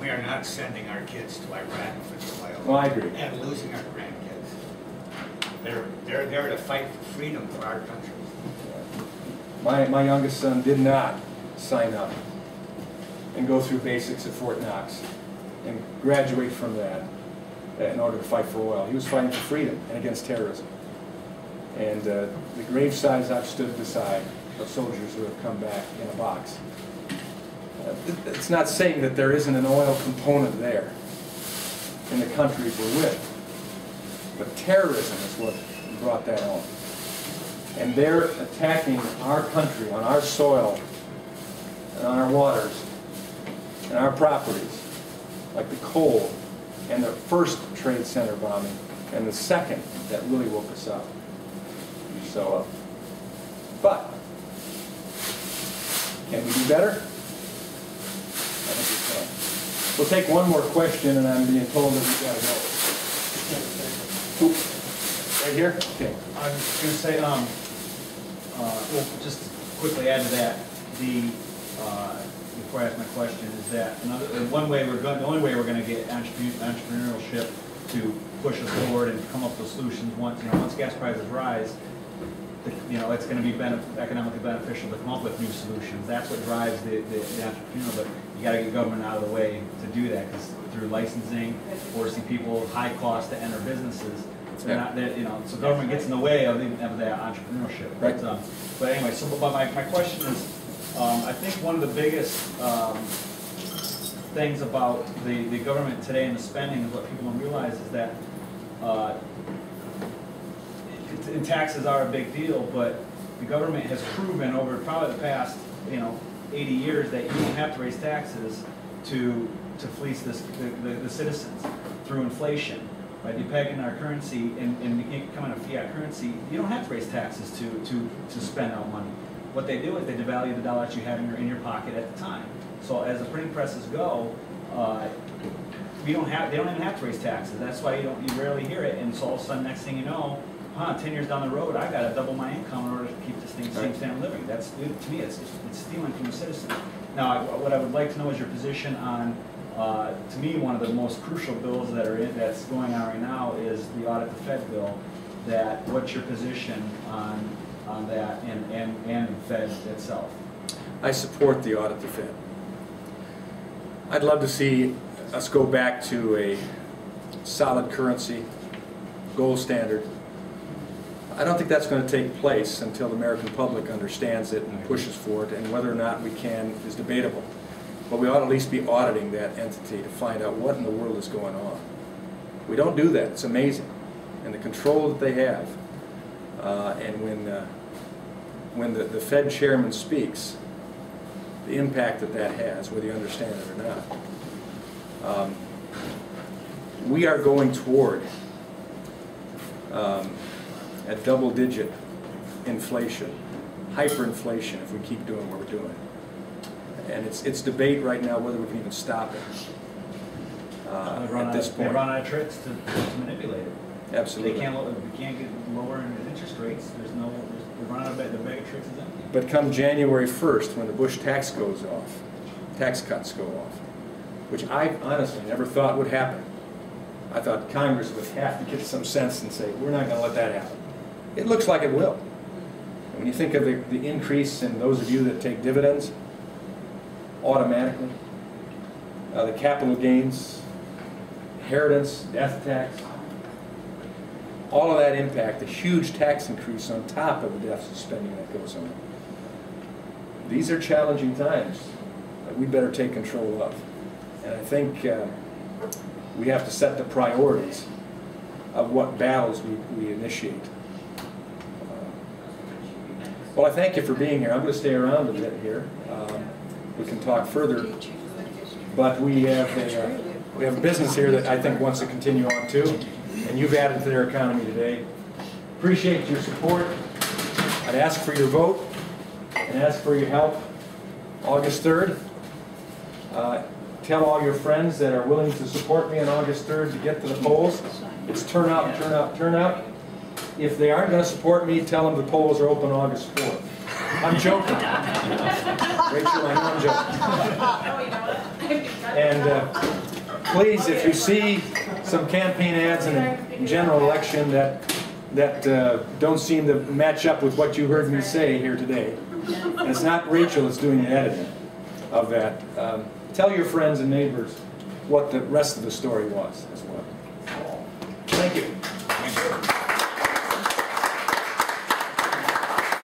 We are not sending our kids to Iraq for the oil. Well, I agree. And losing our grandkids. They're there to fight for freedom for our country. My youngest son did not sign up and go through basics at Fort Knox and graduate from that in order to fight for oil. He was fighting for freedom and against terrorism. And the gravesides I've stood beside of soldiers who have come back in a box. It's not saying that there isn't an oil component there in the countries we're with, but terrorism is what brought that on. And they're attacking our country, on our soil, and on our waters, and our properties, like the coal, and the first Trade Center bombing, and the second that really woke us up. So, but, can we do better? I think we can. We'll take one more question, and I'm being told that we've got to go. Oops. Right here? Okay. I was going to say, well, just quickly add to that, before I ask my question, is that the only way we're going to get entrepreneurship to push us forward and come up with solutions once gas prices rise, it's going to be economically beneficial to come up with new solutions. That's what drives the entrepreneur. But you got to get government out of the way to do that, because through licensing, forcing people high cost to enter businesses, so government gets in the way of that entrepreneurship. Right. But anyway, but my question is, I think one of the biggest things about the government today and the spending is what people don't realize is that and taxes are a big deal, but the government has proven over probably the past 80 years that you don't have to raise taxes to fleece the citizens through inflation. By depegging our currency and becoming a fiat currency, you don't have to raise taxes to spend out money. What they do is they devalue the dollar that you have in your pocket at the time. So as the printing presses go, they don't even have to raise taxes. That's why you rarely hear it. And so all of a sudden, next thing you know, 10 years down the road, I got to double my income in order to keep this thing same standard of living. That's, to me, it's stealing from the citizen. Now, what I would like to know is your position on. To me, one of the most crucial bills that's going on right now is the Audit the Fed bill. What's your position on that and the Fed itself? I support the Audit the Fed. I'd love to see us go back to a solid currency, gold standard. I don't think that's going to take place until the American public understands it and pushes for it, and whether or not we can is debatable. But we ought to at least be auditing that entity to find out what in the world is going on. We don't do that. It's amazing. And the control that they have. And when the Fed chairman speaks, the impact that has, whether you understand it or not. We are going toward a double-digit inflation, hyperinflation, if we keep doing what we're doing. And it's debate right now whether we can even stop it at this point. They run out of tricks to manipulate it. Absolutely. We can't get lower interest rates. They run out of the bag of tricks is empty. But come January 1st, when the Bush tax cuts go off, which I honestly never thought would happen. I thought Congress would have to get some sense and say, we're not going to let that happen. It looks like it will. And when you think of the increase in those of you that take dividends, automatically, the capital gains, inheritance, death tax, all of that impact, a huge tax increase on top of the deficit spending that goes on. These are challenging times that we better take control of. And I think we have to set the priorities of what battles we initiate. Well, I thank you for being here. I'm going to stay around a bit here. We can talk further, but we have a business here that I think wants to continue on too, and you've added to their economy today. Appreciate your support. I'd ask for your vote and ask for your help. August 3rd. Tell all your friends that are willing to support me on August 3rd to get to the polls. It's turn out, turn out, turn out. If they aren't going to support me, tell them the polls are open August 4th. I'm joking. Rachel, I know I'm joking. And please, if you see some campaign ads in a general election that don't seem to match up with what you heard me say here today, and it's not Rachel that's doing the editing of that, tell your friends and neighbors what the rest of the story was as well. Thank you. Thank you.